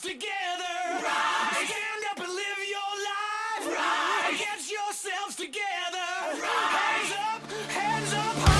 together. Right. Stand up and live your life. Right. Get yourselves together. Right. Hands up high.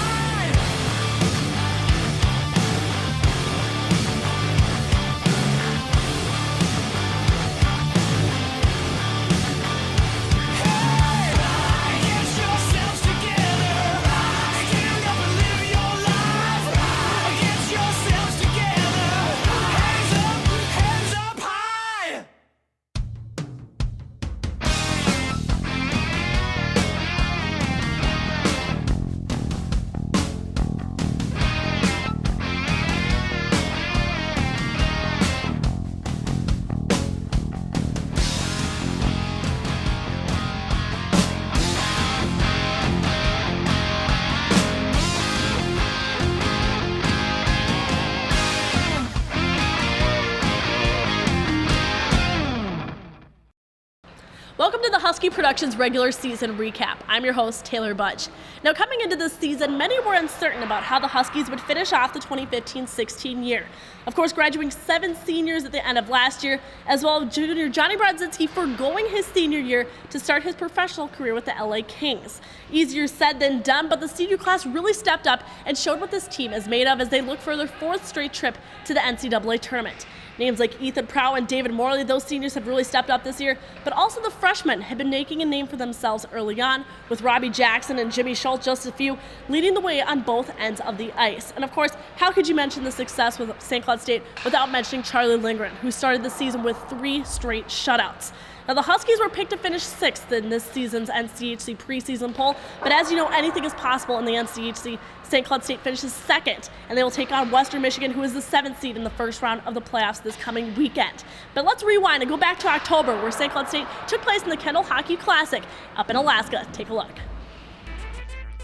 Welcome to the Husky Productions regular season recap. I'm your host, Taylor Budge. Now, coming into this season, many were uncertain about how the Huskies would finish off the 2015-16 year. Of course, graduating 7 seniors at the end of last year, as well as junior Johnny Brodzinski foregoing his senior year to start his professional career with the LA Kings. Easier said than done, but the senior class really stepped up and showed what this team is made of as they look for their 4th straight trip to the NCAA tournament. Names like Ethan Prow and David Morley, those seniors have really stepped up this year, but also the freshmen have been making a name for themselves early on, with Robbie Jackson and Jimmy Schultz, just a few, leading the way on both ends of the ice. And of course, how could you mention the success with St. Cloud State without mentioning Charlie Lindgren, who started the season with 3 straight shutouts. Now, the Huskies were picked to finish 6th in this season's NCHC preseason poll, but as you know, anything is possible in the NCHC. St. Cloud State finishes 2nd, and they will take on Western Michigan, who is the 7th seed in the first round of the playoffs this coming weekend. But let's rewind and go back to October, where St. Cloud State took place in the Kendall Hockey Classic up in Alaska. Take a look.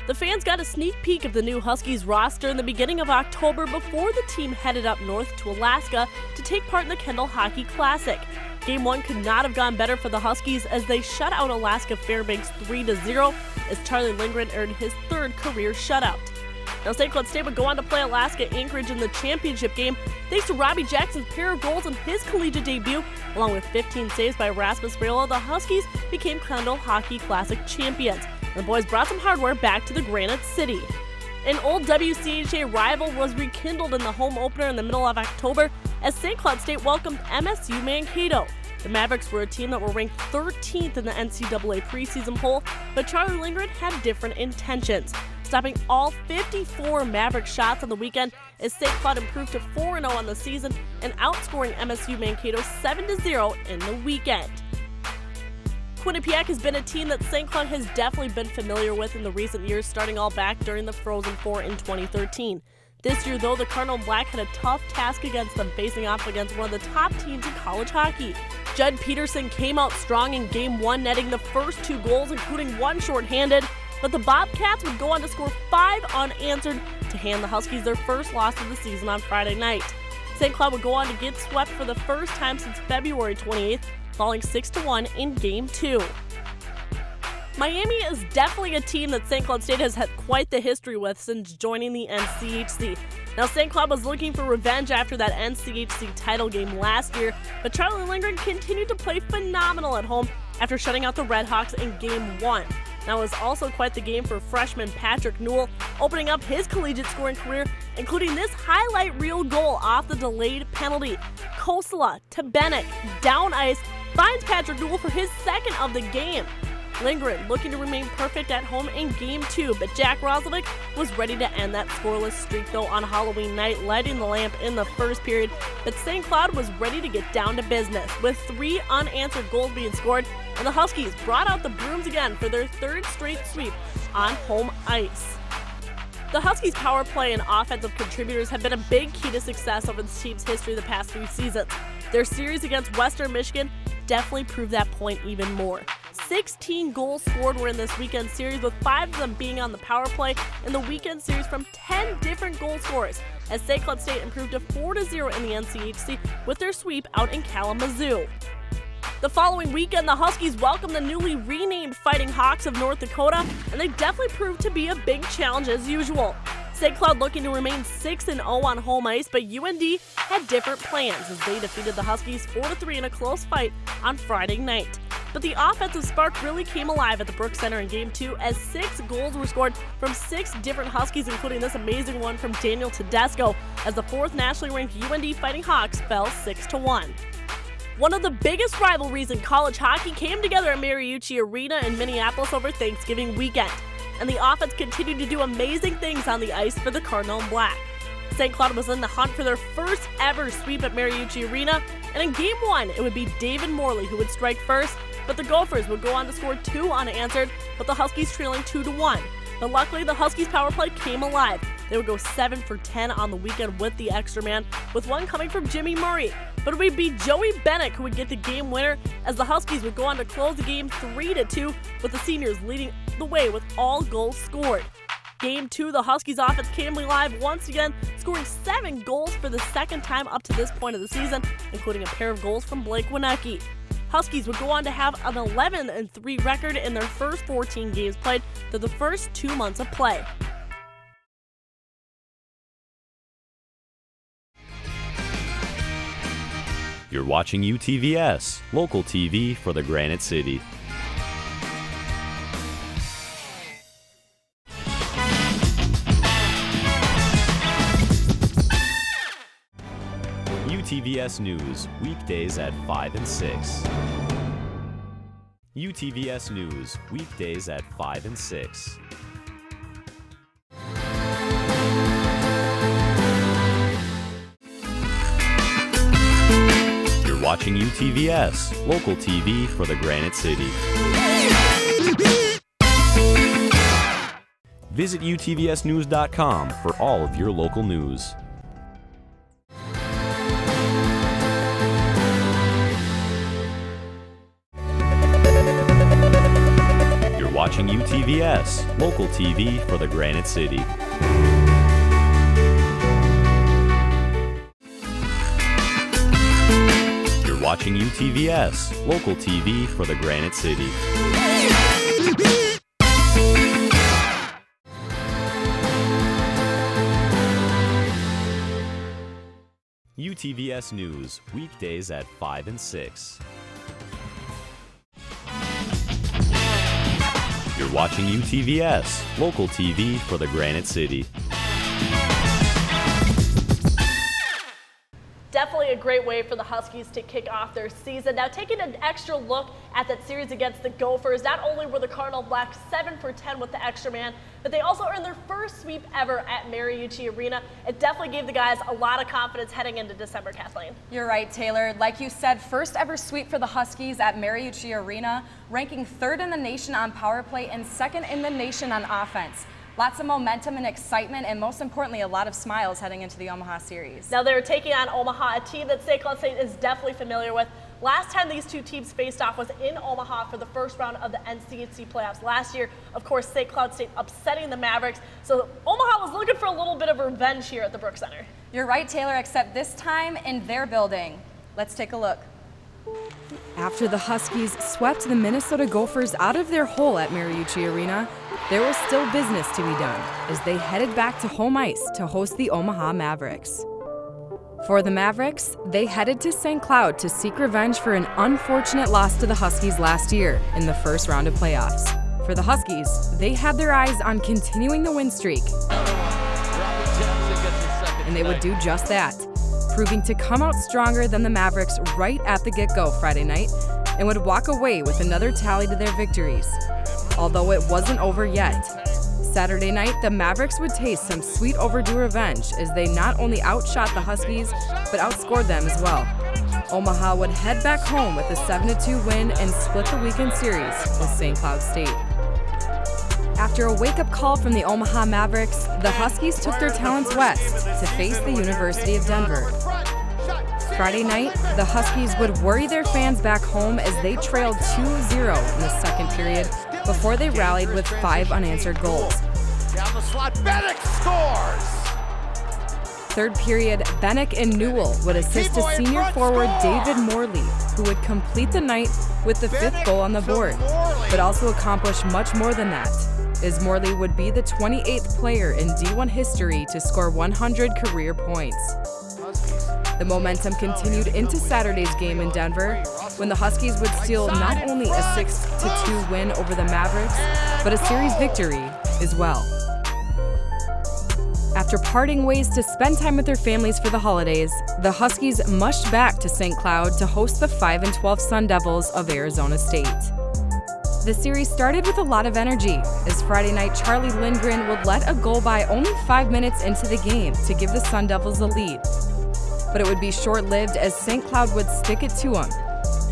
The fans got a sneak peek of the new Huskies roster in the beginning of October before the team headed up north to Alaska to take part in the Kendall Hockey Classic. Game 1 could not have gone better for the Huskies as they shut out Alaska Fairbanks 3-0 as Charlie Lindgren earned his 3rd career shutout. Now, St. Cloud State would go on to play Alaska Anchorage in the championship game thanks to Robbie Jackson's pair of goals in his collegiate debut. Along with 15 saves by Rasmus Brela, the Huskies became Kendall Hockey Classic champions. The boys brought some hardware back to the Granite City. An old WCHA rival was rekindled in the home opener in the middle of October as St. Cloud State welcomed MSU Mankato. The Mavericks were a team that were ranked 13th in the NCAA preseason poll, but Charlie Lindgren had different intentions, stopping all 54 Maverick shots on the weekend as St. Cloud improved to 4-0 on the season and outscoring MSU Mankato 7-0 in the weekend. Quinnipiac has been a team that St. Cloud has definitely been familiar with in the recent years, starting all back during the Frozen Four in 2013. This year, though, the Cardinal Black had a tough task against them, facing off against one of the top teams in college hockey. Judd Peterson came out strong in Game 1, netting the first 2 goals, including 1 shorthanded, but the Bobcats would go on to score 5 unanswered to hand the Huskies their first loss of the season on Friday night. St. Cloud would go on to get swept for the first time since February 28th, falling 6-1 in Game 2. Miami is definitely a team that St. Cloud State has had quite the history with since joining the NCHC. Now, St. Cloud was looking for revenge after that NCHC title game last year, but Charlie Lindgren continued to play phenomenal at home after shutting out the Redhawks in Game 1. Now, it was also quite the game for freshman Patrick Newell, opening up his collegiate scoring career, including this highlight reel goal off the delayed penalty. Kosela to Bennett, down ice, finds Patrick Newell for his 2nd of the game. Lindgren looking to remain perfect at home in Game 2, but Jack Roslovic was ready to end that scoreless streak though on Halloween night, lighting the lamp in the first period, but St. Cloud was ready to get down to business, with 3 unanswered goals being scored, and the Huskies brought out the brooms again for their 3rd straight sweep on home ice. The Huskies' power play and offensive contributors have been a big key to success over the team's history the past few seasons. Their series against Western Michigan definitely proved that point even more. 16 goals scored were in this weekend series, with 5 of them being on the power play in the weekend series from 10 different goal scorers, as St. Cloud State improved to 4-0 in the NCHC with their sweep out in Kalamazoo. The following weekend, the Huskies welcomed the newly renamed Fighting Hawks of North Dakota, and they definitely proved to be a big challenge as usual. St. Cloud looking to remain 6-0 on home ice, but UND had different plans as they defeated the Huskies 4-3 in a close fight on Friday night. But the offensive spark really came alive at the Brooks Center in Game 2 as 6 goals were scored from 6 different Huskies, including this amazing one from Daniel Tedesco, as the 4th nationally ranked UND Fighting Hawks fell 6-1. One of the biggest rivalries in college hockey came together at Mariucci Arena in Minneapolis over Thanksgiving weekend, and the offense continued to do amazing things on the ice for the Cardinal and Black. St. Cloud was in the hunt for their first ever sweep at Mariucci Arena, and in Game 1, it would be David Morley who would strike first, but the Gophers would go on to score 2 unanswered, with the Huskies trailing 2-1. But luckily, the Huskies' power play came alive. They would go 7 for 10 on the weekend with the extra man, with one coming from Jimmy Murray. But it would be Joey Bennett who would get the game winner, as the Huskies would go on to close the game 3-2, with the seniors leading the way with all goals scored. Game 2, the Huskies offense came alive once again, scoring 7 goals for the second time up to this point of the season, including a pair of goals from Blake Wienecke. Huskies would go on to have an 11-3 record in their first 14 games played through the first 2 months of play. You're watching UTVS, local TV for the Granite City. UTVS News, weekdays at 5 and 6. UTVS News, weekdays at 5 and 6. You're watching UTVS, local TV for the Granite City. Visit utvsnews.com for all of your local news. Watching UTVS, local TV for the Granite City. You're watching UTVS, local TV for the Granite City. UTVS News, weekdays at 5 and 6. You're watching UTVS, local TV for the Granite City. Definitely a great way for the Huskies to kick off their season. Now, taking an extra look at that series against the Gophers, not only were the Cardinal Blacks 7 for 10 with the extra man, but they also earned their first sweep ever at Mariucci Arena. It definitely gave the guys a lot of confidence heading into December, Kathleen. You're right, Taylor. Like you said, first ever sweep for the Huskies at Mariucci Arena, ranking 3rd in the nation on power play and 2nd in the nation on offense. Lots of momentum and excitement, and most importantly, a lot of smiles heading into the Omaha series. Now they're taking on Omaha, a team that St. Cloud State is definitely familiar with. Last time these two teams faced off was in Omaha for the first round of the NCHC playoffs last year. Of course, St. Cloud State upsetting the Mavericks. So Omaha was looking for a little bit of revenge here at the Brooks Center. You're right, Taylor, except this time in their building. Let's take a look. After the Huskies swept the Minnesota Gophers out of their hole at Mariucci Arena, there was still business to be done as they headed back to home ice to host the Omaha Mavericks. For the Mavericks, they headed to St. Cloud to seek revenge for an unfortunate loss to the Huskies last year in the first round of playoffs. For the Huskies, they had their eyes on continuing the win streak, and they would do just that, proving to come out stronger than the Mavericks right at the get-go Friday night and would walk away with another tally to their victories. Although it wasn't over yet. Saturday night, the Mavericks would taste some sweet overdue revenge as they not only outshot the Huskies, but outscored them as well. Omaha would head back home with a 7-2 win and split the weekend series with St. Cloud State. After a wake-up call from the Omaha Mavericks, the Huskies took their talents west to face the University of Denver. Friday night, the Huskies would worry their fans back home as they trailed 2-0 in the second period before they rallied with 5 unanswered goals. Down the slot, Bennett scores! Third period, Bennick and Newell would assist to senior forward David Morley, who would complete the night with the 5th goal on the board, but also accomplish much more than that. as Morley would be the 28th player in D1 history to score 100 career points. The momentum continued into Saturday's game in Denver, when the Huskies would steal not only a 6-2 win over the Mavericks, but a series victory as well. After parting ways to spend time with their families for the holidays, the Huskies mushed back to St. Cloud to host the 5-12 Sun Devils of Arizona State. The series started with a lot of energy, as Friday night Charlie Lindgren would let a goal by only 5 minutes into the game to give the Sun Devils a lead. But it would be short-lived as St. Cloud would stick it to them,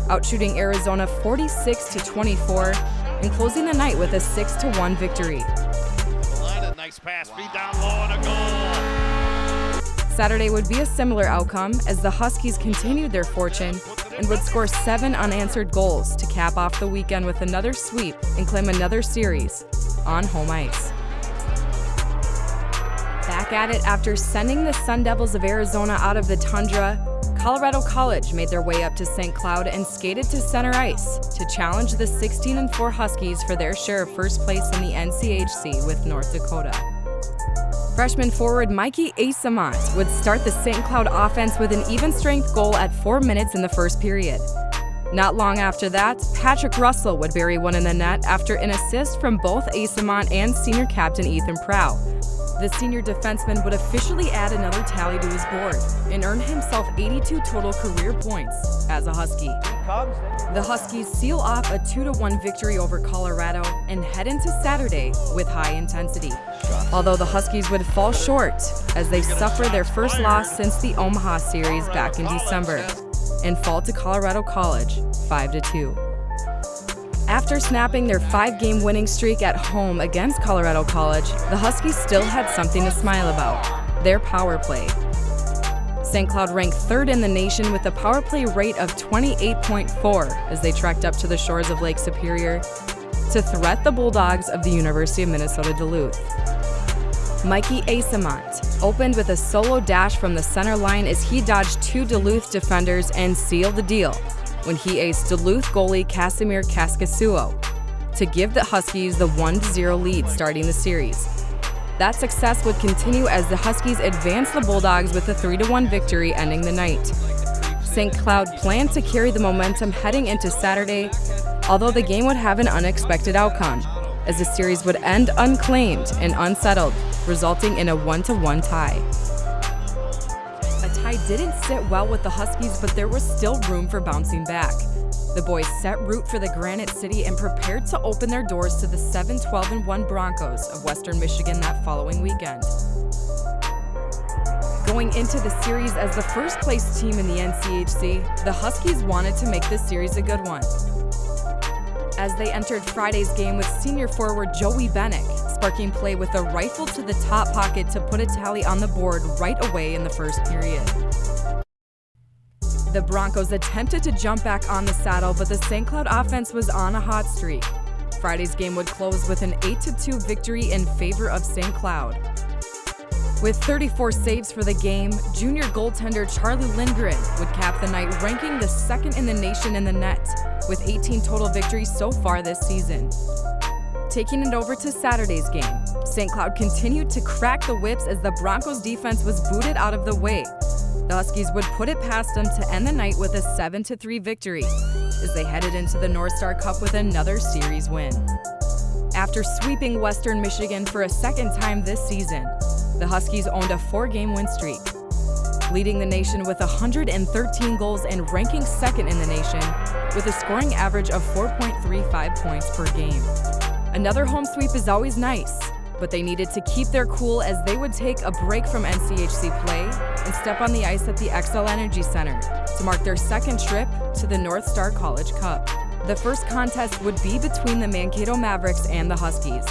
outshooting Arizona 46-24 and closing the night with a 6-1 victory. Nice pass, feed down low and a goal. Saturday would be a similar outcome as the Huskies continued their fortune and would score 7 unanswered goals to cap off the weekend with another sweep and claim another series on home ice. Back at it after sending the Sun Devils of Arizona out of the tundra, Colorado College made their way up to St. Cloud and skated to center ice to challenge the 16-4 Huskies for their share of first place in the NCHC with North Dakota. Freshman forward Mikey Asamont would start the St. Cloud offense with an even-strength goal at 4 minutes in the first period. Not long after that, Patrick Russell would bury one in the net after an assist from both Asamont and senior captain Ethan Prow. The senior defenseman would officially add another tally to his board and earn himself 82 total career points as a Husky. The Huskies seal off a 2-1 victory over Colorado and head into Saturday with high intensity. Although the Huskies would fall short as they suffer their first loss since the Omaha series back in December and fall to Colorado College 5-2. After snapping their 5-game winning streak at home against Colorado College, the Huskies still had something to smile about: their power play. St. Cloud ranked 3rd in the nation with a power play rate of 28.4 as they trekked up to the shores of Lake Superior to threat the Bulldogs of the University of Minnesota Duluth. Mikey Asamont opened with a solo dash from the center line as he dodged 2 Duluth defenders and sealed the deal when he aced Duluth goalie Casimir Kaskasuo to give the Huskies the 1-0 lead starting the series. That success would continue as the Huskies advanced the Bulldogs with a 3-1 victory ending the night. St. Cloud planned to carry the momentum heading into Saturday, although the game would have an unexpected outcome, as the series would end unclaimed and unsettled, resulting in a 1-1 tie. A tie didn't sit well with the Huskies, but there was still room for bouncing back. The boys set route for the Granite City and prepared to open their doors to the 7-12-1 Broncos of Western Michigan that following weekend. Going into the series as the first-place team in the NCHC, the Huskies wanted to make this series a good one, as they entered Friday's game with senior forward Joey Bennick sparking play with a rifle to the top pocket to put a tally on the board right away in the first period. The Broncos attempted to jump back on the saddle, but the St. Cloud offense was on a hot streak. Friday's game would close with an 8-2 victory in favor of St. Cloud. With 34 saves for the game, junior goaltender Charlie Lindgren would cap the night, ranking the 2nd in the nation in the net, with 18 total victories so far this season. Taking it over to Saturday's game, St. Cloud continued to crack the whips as the Broncos defense was booted out of the way. The Huskies would put it past them to end the night with a 7-3 victory as they headed into the North Star Cup with another series win. After sweeping Western Michigan for a second time this season, the Huskies owned a 4-game win streak, leading the nation with 113 goals and ranking 2nd in the nation with a scoring average of 4.35 points per game. Another home sweep is always nice, but they needed to keep their cool as they would take a break from NCHC play and step on the ice at the XL Energy Center to mark their 2nd trip to the North Star College Cup. The first contest would be between the Mankato Mavericks and the Huskies.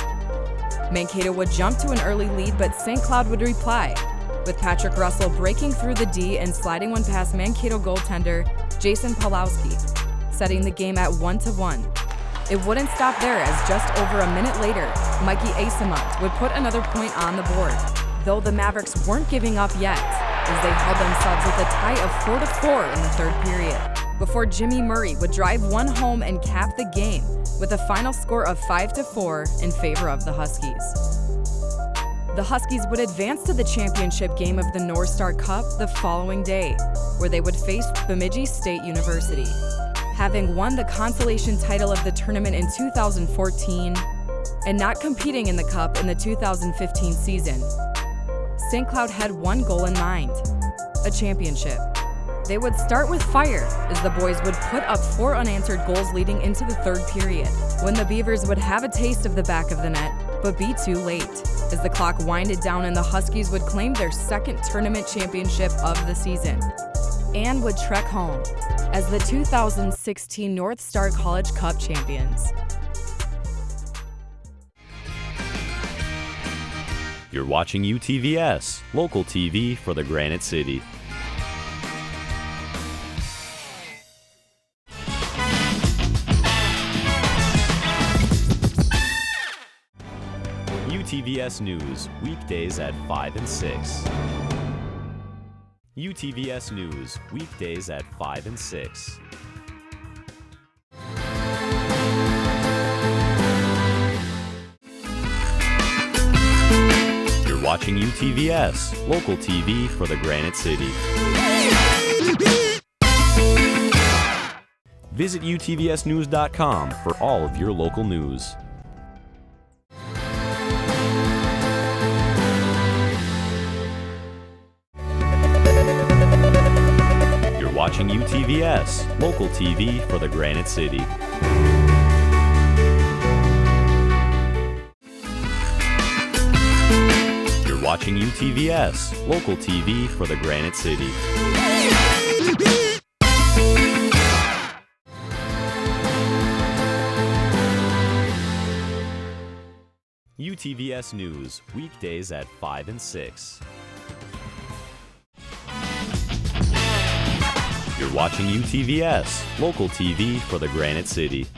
Mankato would jump to an early lead, but St. Cloud would reply, with Patrick Russell breaking through the D and sliding one past Mankato goaltender Jason Pawlowski, setting the game at 1-1. It wouldn't stop there as just over a minute later, Mikey Asamont would put another point on the board, though the Mavericks weren't giving up yet, as they held themselves with a tie of 4-4 in the 3rd period. before Jimmy Murray would drive one home and cap the game with a final score of 5-4 in favor of the Huskies. The Huskies would advance to the championship game of the North Star Cup the following day, where they would face Bemidji State University. Having won the consolation title of the tournament in 2014 and not competing in the Cup in the 2015 season, St. Cloud had one goal in mind: a championship. They would start with fire as the boys would put up 4 unanswered goals leading into the third period, when the Beavers would have a taste of the back of the net, but be too late, as the clock winded down and the Huskies would claim their second tournament championship of the season, and would trek home as the 2016 North Star College Cup champions. You're watching UTVS, local TV for the Granite City. UTVS News, weekdays at 5 and 6. UTVS News, weekdays at 5 and 6. You're watching UTVS, local TV for the Granite City. Visit utvsnews.com for all of your local news. Watching UTVS, local TV for the Granite City. You're watching UTVS, local TV for the Granite City. UTVS News, weekdays at 5 and 6. You're watching UTVS, local TV for the Granite City.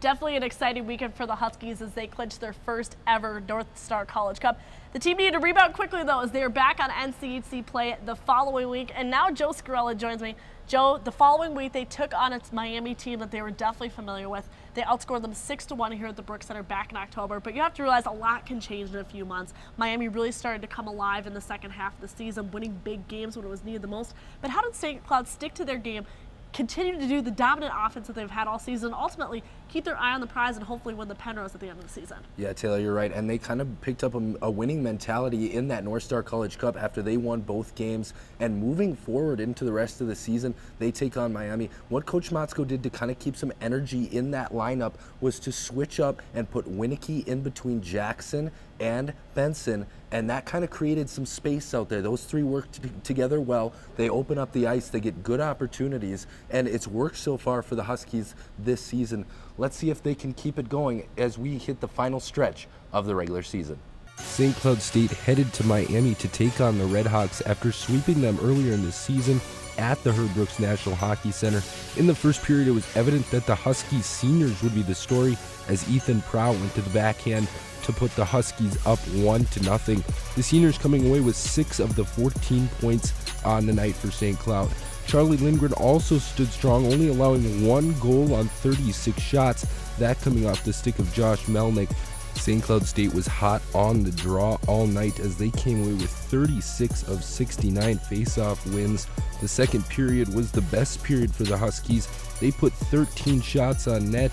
Definitely an exciting weekend for the Huskies as they clinch their first ever North Star College Cup. The team needed to rebound quickly, though, as they are back on NCHC play the following week. And now Joe Scarella joins me. Joe, the following week they took on its Miami team that they were definitely familiar with. They outscored them 6-1 here at the Brooks Center back in October. But you have to realize a lot can change in a few months. Miami really started to come alive in the second half of the season, winning big games when it was needed the most. But how did St. Cloud stick to their game, continue to do the dominant offense that they've had all season, and ultimately keep their eye on the prize and hopefully win the Penrose at the end of the season? Yeah, Taylor, you're right. And they kind of picked up a winning mentality in that North Star College Cup after they won both games. And moving forward into the rest of the season, they take on Miami. What Coach Motzko did to kind of keep some energy in that lineup was to switch up and put Winnicky in between Jackson and Benson, and that kind of created some space out there. Those three worked together well. They open up the ice, they get good opportunities, and it's worked so far for the Huskies this season. Let's see if they can keep it going as we hit the final stretch of the regular season. St. Cloud State headed to Miami to take on the Redhawks after sweeping them earlier in the season at the Herb Brooks National Hockey Center. In the first period, it was evident that the Huskies seniors would be the story as Ethan Prow went to the backhand to put the Huskies up 1-0. The seniors coming away with 6 of the 14 points on the night for St. Cloud. Charlie Lindgren also stood strong, only allowing 1 goal on 36 shots, that coming off the stick of Josh Melnick. St. Cloud State was hot on the draw all night as they came away with 36 of 69 face-off wins. The second period was the best period for the Huskies. They put 13 shots on net,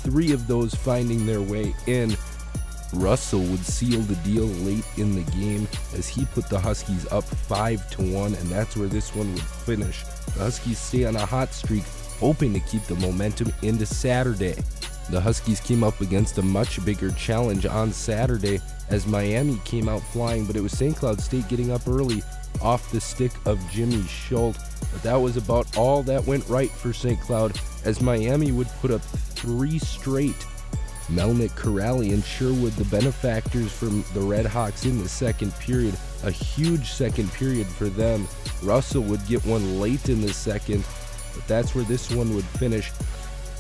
3 of those finding their way in. Russell would seal the deal late in the game as he put the Huskies up 5-1, and that's where this one would finish. The Huskies stay on a hot streak, hoping to keep the momentum into Saturday. The Huskies came up against a much bigger challenge on Saturday as Miami came out flying, but it was St. Cloud State getting up early off the stick of Jimmy Schultz. But that was about all that went right for St. Cloud as Miami would put up 3 straight. Melnick, Corrali, and Sherwood, the benefactors from the Redhawks in the second period. A huge second period for them. Russell would get one late in the second, but that's where this one would finish.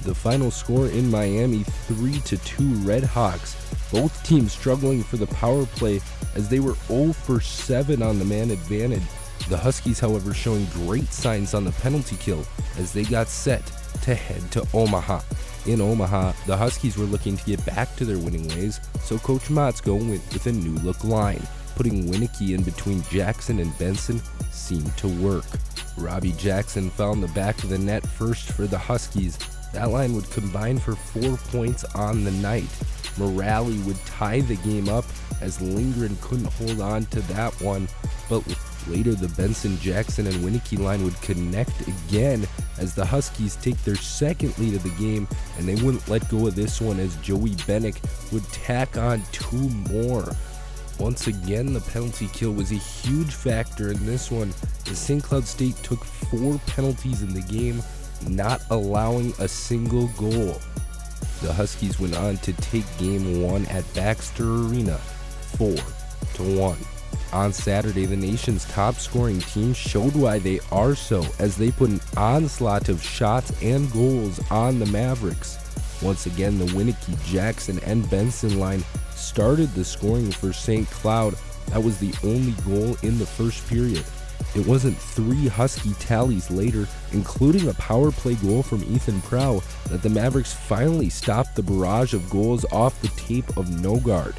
The final score in Miami, 3-2 Redhawks. Both teams struggling for the power play as they were 0 for 7 on the man advantage. The Huskies, however, showing great signs on the penalty kill as they got set to head to Omaha. In Omaha, the Huskies were looking to get back to their winning ways, so Coach Motzko went with a new look line. Putting Winicky in between Jackson and Benson seemed to work. Robbie Jackson found the back of the net first for the Huskies. That line would combine for 4 points on the night. Morale would tie the game up as Lindgren couldn't hold on to that one, but later the Benson, Jackson, and Winicky line would connect again as the Huskies take their second lead of the game, and they wouldn't let go of this one as Joey Bennick would tack on 2 more. Once again, the penalty kill was a huge factor in this one as St. Cloud State took 4 penalties in the game, not allowing a single goal. The Huskies went on to take Game 1 at Baxter Arena 4-1. On Saturday, the nation's top-scoring team showed why they are so as they put an onslaught of shots and goals on the Mavericks. Once again, the Winicky, Jackson, and Benson line started the scoring for St. Cloud. That was the only goal in the first period. It wasn't 3 Husky tallies later, including a power play goal from Ethan Prow, that the Mavericks finally stopped the barrage of goals off the tape of Nogard.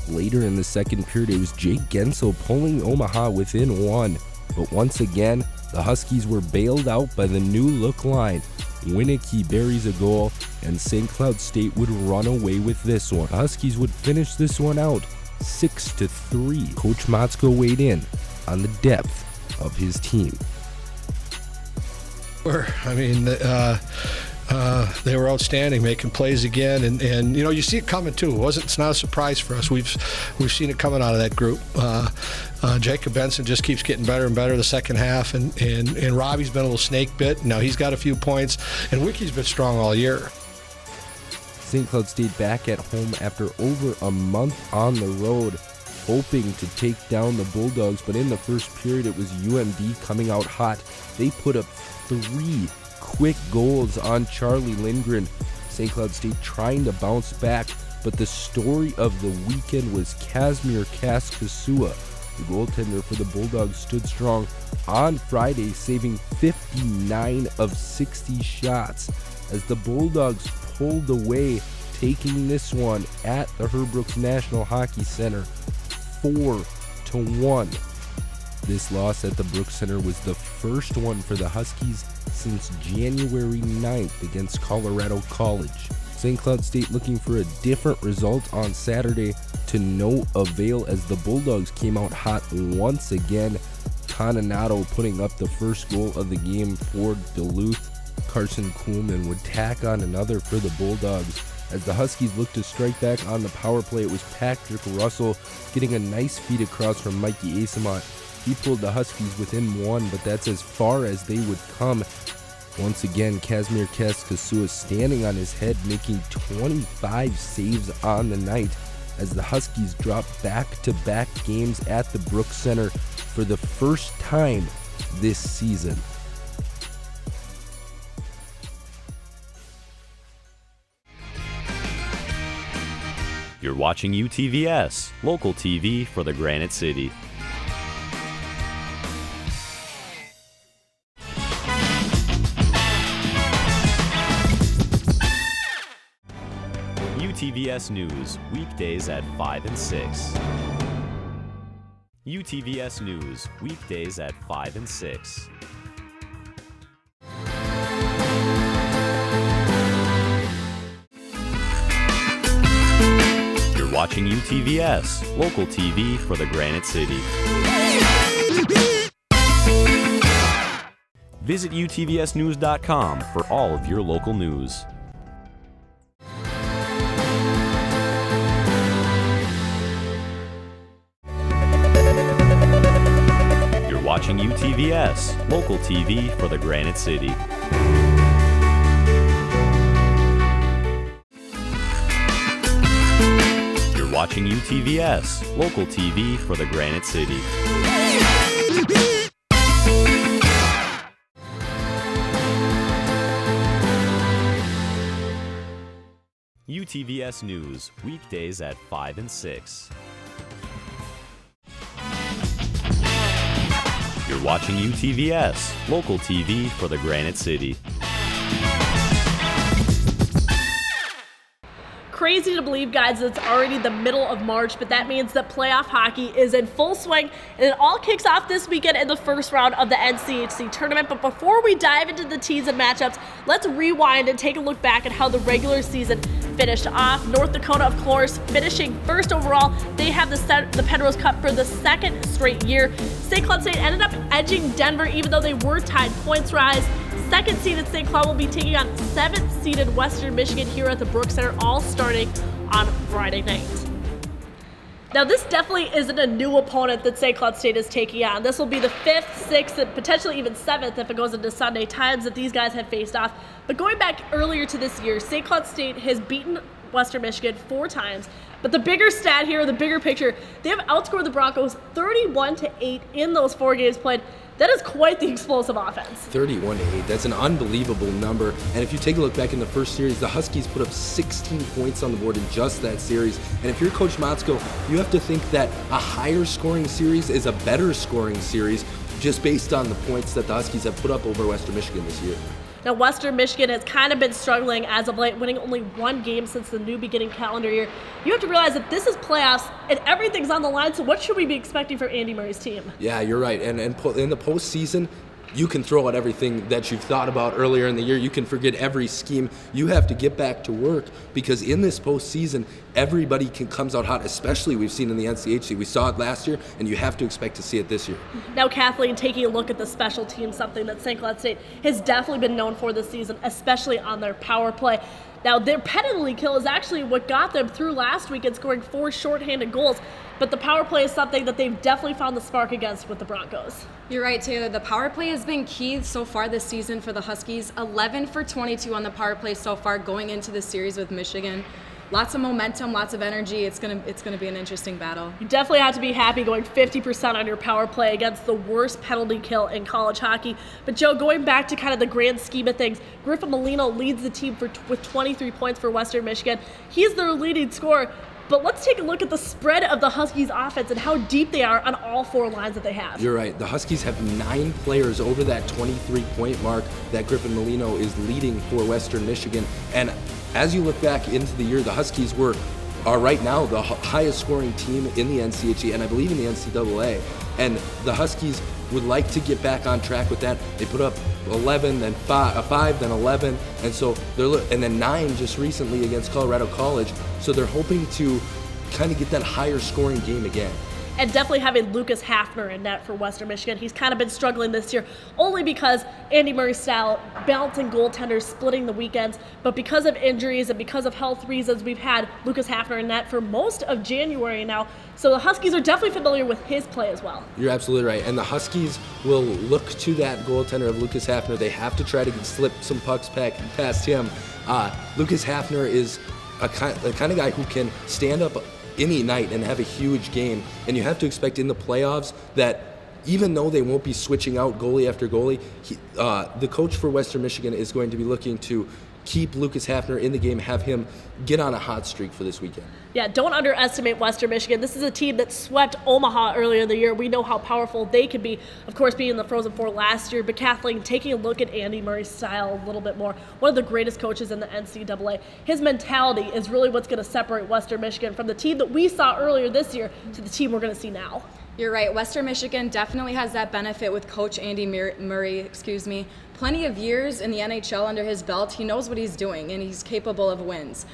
Later in the second period, it was Jake Gensel pulling Omaha within 1, but once again, the Huskies were bailed out by the new look line. Winicky buries a goal, and St. Cloud State would run away with this one. The Huskies would finish this one out 6-3. Coach Motzko weighed in on the depth of his team. They were outstanding, making plays again, and you know, you see it coming too. It's not a surprise for us. We've seen it coming out of that group. Jacob Benson just keeps getting better and better the second half, and Robbie's been a little snake bit. Now he's got a few points, and Wicky's been strong all year. St. Cloud State back at home after over a month on the road, hoping to take down the Bulldogs, but in the first period it was UMD coming out hot. They put up 3 quick goals on Charlie Lindgren. St. Cloud State trying to bounce back, but the story of the weekend was Kazmir Kaskasua. The goaltender for the Bulldogs stood strong on Friday, saving 59 of 60 shots as the Bulldogs pulled away, taking this one at the Herb Brooks National Hockey Center 4-1. This loss at the Brooks Center was the first one for the Huskies since January 9th against Colorado College. St. Cloud State looking for a different result on Saturday to no avail as the Bulldogs came out hot once again. Cononato putting up the first goal of the game for Duluth. Carson Kuhlman would tack on another for the Bulldogs. As the Huskies looked to strike back on the power play, it was Patrick Russell getting a nice feed across from Mikey Asamont. He pulled the Huskies within 1, but that's as far as they would come. Once again, Kazmir Kaskasua standing on his head, making 25 saves on the night as the Huskies drop back-to-back games at the Brooks Center for the first time this season. You're watching UTVS, local TV for the Granite City. UTVS News, weekdays at 5 and 6. UTVS News, weekdays at 5 and 6. You're watching UTVS, local TV for the Granite City. Visit utvsnews.com for all of your local news. Watching UTVS, local TV for the Granite City. You're watching UTVS, local TV for the Granite City. UTVS News, weekdays at 5 and 6. You're watching UTVS, local TV for the Granite City. Crazy to believe, guys, it's already the middle of March, but that means that playoff hockey is in full swing, and it all kicks off this weekend in the first round of the NCHC tournament. But before we dive into the teams and matchups, let's rewind and take a look back at how the regular season finished off. North Dakota, of course, finishing first overall. They have the Penrose Cup for the second straight year. St. Cloud State ended up edging Denver, even though they were tied points-wise. Second-seeded St. Cloud will be taking on seventh-seeded Western Michigan here at the Brooks Center, all starting on Friday night. Now, this definitely isn't a new opponent that St. Cloud State is taking on. This will be the 5th, 6th, and potentially even 7th if it goes into Sunday times that these guys have faced off. But going back earlier to this year, St. Cloud State has beaten Western Michigan 4 times. But the bigger stat here, the bigger picture, they have outscored the Broncos 31-8 in those 4 games played. That is quite the explosive offense. 31-8, that's an unbelievable number. And if you take a look back in the first series, the Huskies put up 16 points on the board in just that series. And if you're Coach Motzko, you have to think that a higher scoring series is a better scoring series just based on the points that the Huskies have put up over Western Michigan this year. Now, Western Michigan has kind of been struggling as of late, winning only 1 game since the new beginning calendar year. You have to realize that this is playoffs and everything's on the line, so what should we be expecting for Andy Murray's team? Yeah, you're right. And in the postseason, you can throw out everything that you've thought about earlier in the year. You can forget every scheme. You have to get back to work because in this postseason, everybody comes out hot, especially we've seen in the NCHC. We saw it last year, and you have to expect to see it this year. Now, Kathleen, taking a look at the special teams, something that St. Cloud State has definitely been known for this season, especially on their power play. Now, their penalty kill is actually what got them through last weekend, scoring 4 shorthanded goals. But the power play is something that they've definitely found the spark against with the Broncos. You're right, Taylor. The power play has been key so far this season for the Huskies. 11 for 22 on the power play so far going into the series with Michigan. Lots of momentum, lots of energy. It's gonna be an interesting battle. You definitely have to be happy going 50% on your power play against the worst penalty kill in college hockey. But Joe, going back to kind of the grand scheme of things, Griffin Molino leads the team with 23 points for Western Michigan. He's their leading scorer. But let's take a look at the spread of the Huskies offense and how deep they are on all 4 lines that they have. You're right. The Huskies have 9 players over that 23-point mark that Griffin Molino is leading for Western Michigan. And as you look back into the year, the Huskies are right now the highest scoring team in the NCHC and I believe in the NCAA. And the Huskies would like to get back on track with that. They put up 11, then 5, then 11, and so and then 9 just recently against Colorado College. So they're hoping to kind of get that higher scoring game again. And definitely having Lucas Hafner in net for Western Michigan. He's kind of been struggling this year only because Andy Murray's style, balancing goaltenders, splitting the weekends. But because of injuries and because of health reasons, we've had Lucas Hafner in net for most of January now. So the Huskies are definitely familiar with his play as well. You're absolutely right. And the Huskies will look to that goaltender of Lucas Hafner. They have to try to slip some pucks past him. Lucas Hafner is the kind of guy who can stand up any night and have a huge game, and you have to expect in the playoffs that even though they won't be switching out goalie after goalie, the coach for Western Michigan is going to be looking to keep Lucas Hafner in the game, have him get on a hot streak for this weekend. Yeah, don't underestimate Western Michigan. This is a team that swept Omaha earlier in the year. We know how powerful they can be, of course, being in the Frozen Four last year. But Kathleen, taking a look at Andy Murray's style a little bit more, one of the greatest coaches in the NCAA, his mentality is really what's going to separate Western Michigan from the team that we saw earlier this year to the team we're going to see now. You're right. Western Michigan definitely has that benefit with Coach Andy Murray, plenty of years in the NHL under his belt. He knows what he's doing, and he's capable of wins.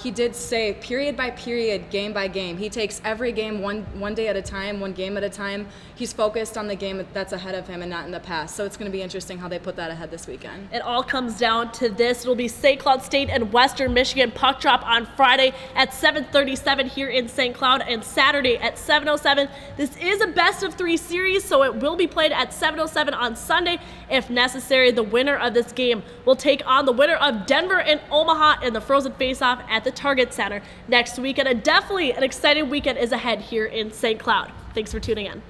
He did say period by period, game by game. He takes every game one day at a time, one game at a time. He's focused on the game that's ahead of him and not in the past. So it's going to be interesting how they put that ahead this weekend. It all comes down to this. It'll be St. Cloud State and Western Michigan puck drop on Friday at 7:37 here in St. Cloud and Saturday at 7:07. This is a best-of-3 series, so it will be played at 7:07 on Sunday. If necessary, the winner of this game will take on the winner of Denver and Omaha in the Frozen Face-Off at the Target Center next weekend. And definitely an exciting weekend is ahead here in St. Cloud. Thanks for tuning in.